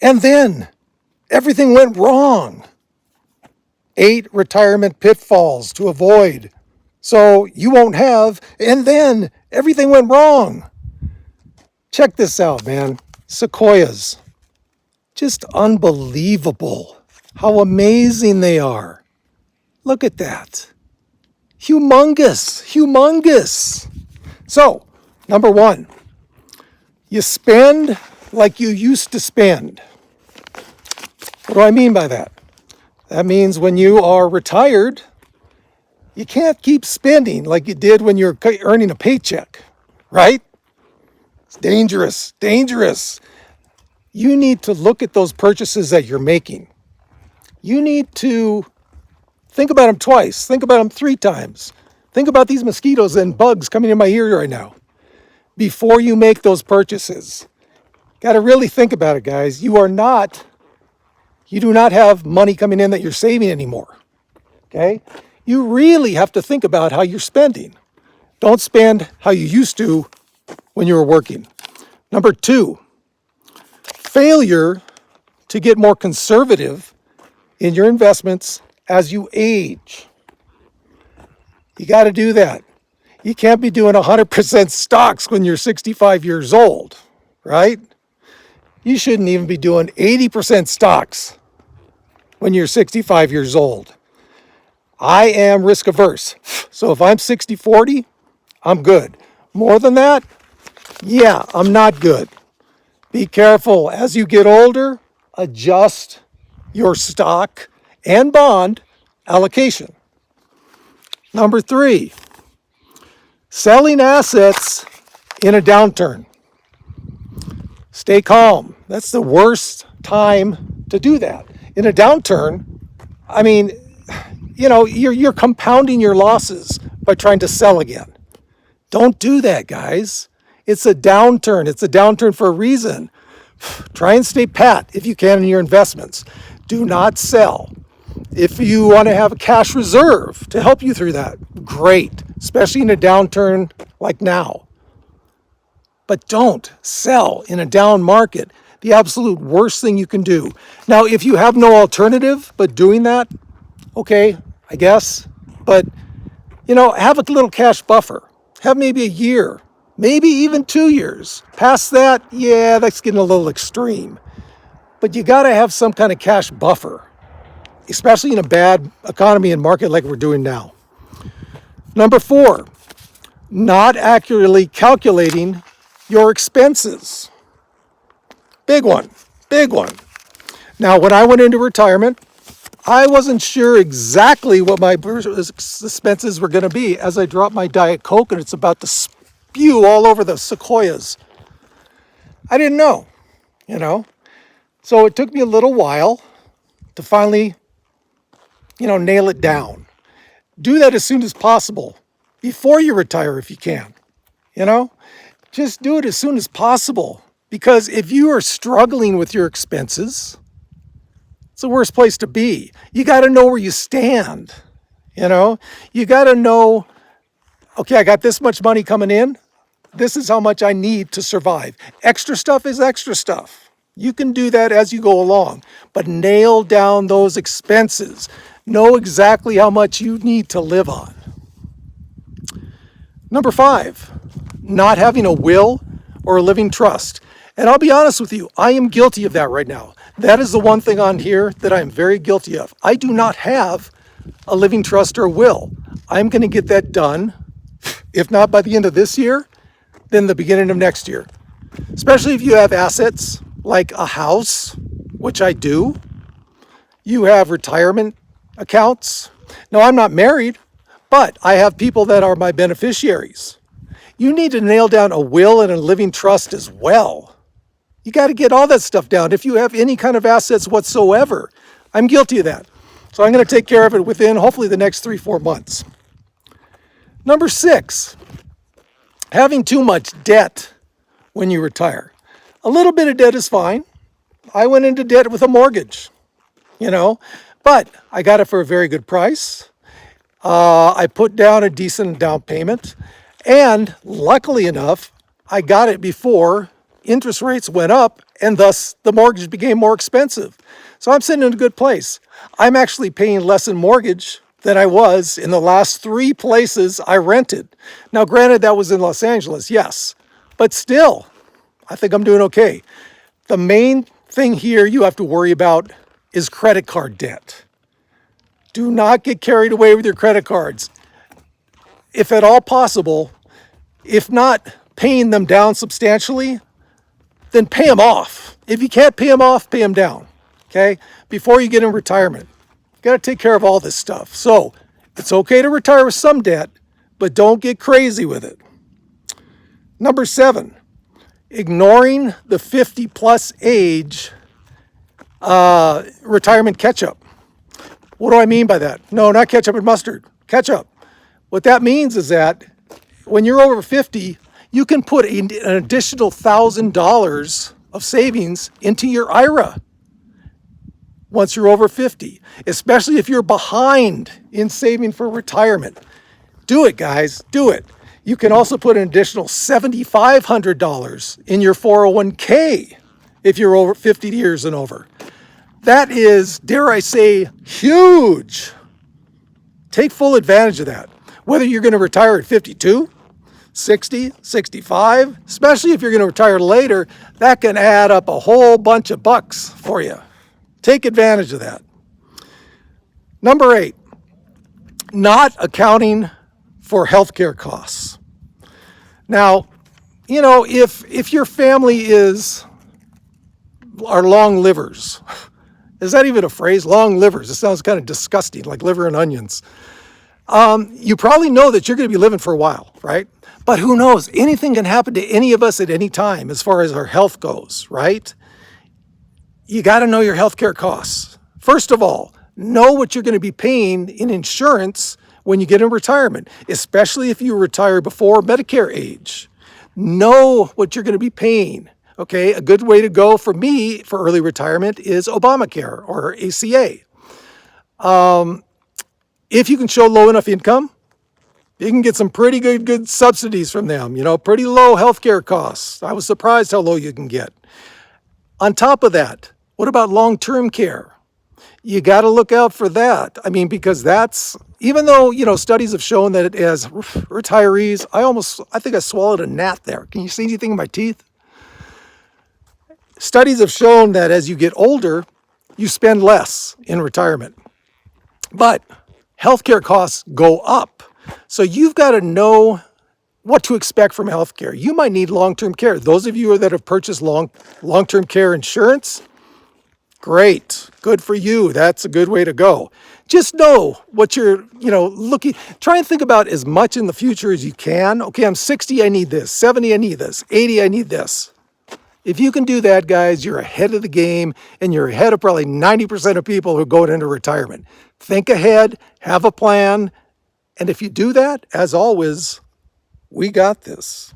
and then everything went wrong. 8 retirement pitfalls to avoid so you won't have, and then everything went wrong. Check this out, man. Sequoias. Just unbelievable how amazing they are. Look at that. Humongous, humongous. So, number 1, you spend like you used to spend. What do I mean by that? That means when you are retired, you can't keep spending like you did when you're earning a paycheck, right? It's dangerous, dangerous. You need to look at those purchases that you're making. You need to think about them twice. Think about them 3 times. Think about these mosquitoes and bugs coming in my ear right now before you make those purchases. Got to really think about it, guys. You do not have money coming in that you're saving anymore. Okay? You really have to think about how you're spending. Don't spend how you used to when you were working. Number 2, failure to get more conservative in your investments as you age. You got to do that. You can't be doing 100% stocks when you're 65 years old, right? You shouldn't even be doing 80% stocks when you're 65 years old. I am risk averse. So if I'm 60-40, I'm good. More than that, yeah, I'm not good. Be careful. As you get older, adjust your stock and bond allocation. Number 3, selling assets in a downturn. Stay calm. That's the worst time to do that. In a downturn, I mean, you're compounding your losses by trying to sell again. Don't do that, guys. It's a downturn. It's a downturn for a reason. Try and stay pat if you can in your investments. Do not sell. If you want to have a cash reserve to help you through that, great, especially in a downturn like now. But don't sell in a down market. The absolute worst thing you can do. Now, if you have no alternative but doing that, okay, I guess. But, have a little cash buffer. Have maybe a year, maybe even 2 years. Past that, yeah, that's getting a little extreme. But you got to have some kind of cash buffer, especially in a bad economy and market like we're doing now. Number 4, not accurately calculating your expenses. Big one, big one. Now, when I went into retirement, I wasn't sure exactly what my expenses were going to be as I dropped my Diet Coke and it's about to spew all over the sequoias. I didn't know, So it took me a little while to finally, nail it down. Do that as soon as possible, before you retire if you can, Just do it as soon as possible. Because if you are struggling with your expenses, it's the worst place to be. You got to know where you stand. You got to know, okay, I got this much money coming in. This is how much I need to survive. Extra stuff is extra stuff. You can do that as you go along, but nail down those expenses. Know exactly how much you need to live on. Number 5, not having a will or a living trust. And I'll be honest with you, I am guilty of that right now. That is the one thing on here that I am very guilty of. I do not have a living trust or will. I'm going to get that done, if not by the end of this year, then the beginning of next year. Especially if you have assets like a house, which I do. You have retirement accounts. Now, I'm not married, but I have people that are my beneficiaries. You need to nail down a will and a living trust as well. You got to get all that stuff down if you have any kind of assets whatsoever. I'm guilty of that. So I'm going to take care of it within hopefully the next 3-4 months. Number 6, having too much debt when you retire. A little bit of debt is fine. I went into debt with a mortgage, but I got it for a very good price. I put down a decent down payment, and luckily enough, I got it before interest rates went up and thus the mortgage became more expensive. So I'm sitting in a good place. I'm actually paying less in mortgage than I was in the last 3 places I rented. Now, granted, that was in Los Angeles, yes, but still, I think I'm doing okay. The main thing here you have to worry about is credit card debt. Do not get carried away with your credit cards. If at all possible, if not paying them down substantially, then pay them off. If you can't pay them off, pay them down. Okay? Before you get in retirement, you got to take care of all this stuff. So it's okay to retire with some debt, but don't get crazy with it. Number 7, ignoring the 50 plus age retirement catch-up. What do I mean by that? No, not ketchup and mustard. Catch-up. What that means is that when you're over 50, you can put an additional $1,000 of savings into your IRA once you're over 50, especially if you're behind in saving for retirement. Do it, guys. Do it. You can also put an additional $7,500 in your 401k if you're over 50 years and over. That is, dare I say, huge. Take full advantage of that. Whether you're going to retire at 52, 60, 65, especially if you're going to retire later, that can add up a whole bunch of bucks for you. Take advantage of that. Number 8, not accounting for healthcare costs. Now, you know, if your family are long livers, is that even a phrase? Long livers. It sounds kind of disgusting, like liver and onions. You probably know that you're going to be living for a while, right? But who knows? Anything can happen to any of us at any time as far as our health goes, right? You got to know your healthcare costs. First of all, know what you're going to be paying in insurance when you get in retirement, especially if you retire before Medicare age. Know what you're going to be paying. Okay, a good way to go for me for early retirement is Obamacare or ACA. If you can show low enough income, you can get some pretty good subsidies from them, pretty low healthcare costs. I was surprised how low you can get. On top of that, what about long-term care? You got to look out for that. I mean, because that's, even though, studies have shown that as retirees, I think I swallowed a gnat there. Can you see anything in my teeth? Studies have shown that as you get older, you spend less in retirement. But healthcare costs go up. So you've got to know what to expect from healthcare. You might need long-term care. Those of you that have purchased long-term care insurance, great. Good for you. That's a good way to go. Just know what you're, looking. Try and think about as much in the future as you can. Okay, I'm 60, I need this. 70, I need this. 80, I need this. If you can do that, guys, you're ahead of the game, and you're ahead of probably 90% of people who are going into retirement. Think ahead, have a plan, and if you do that, as always, we got this.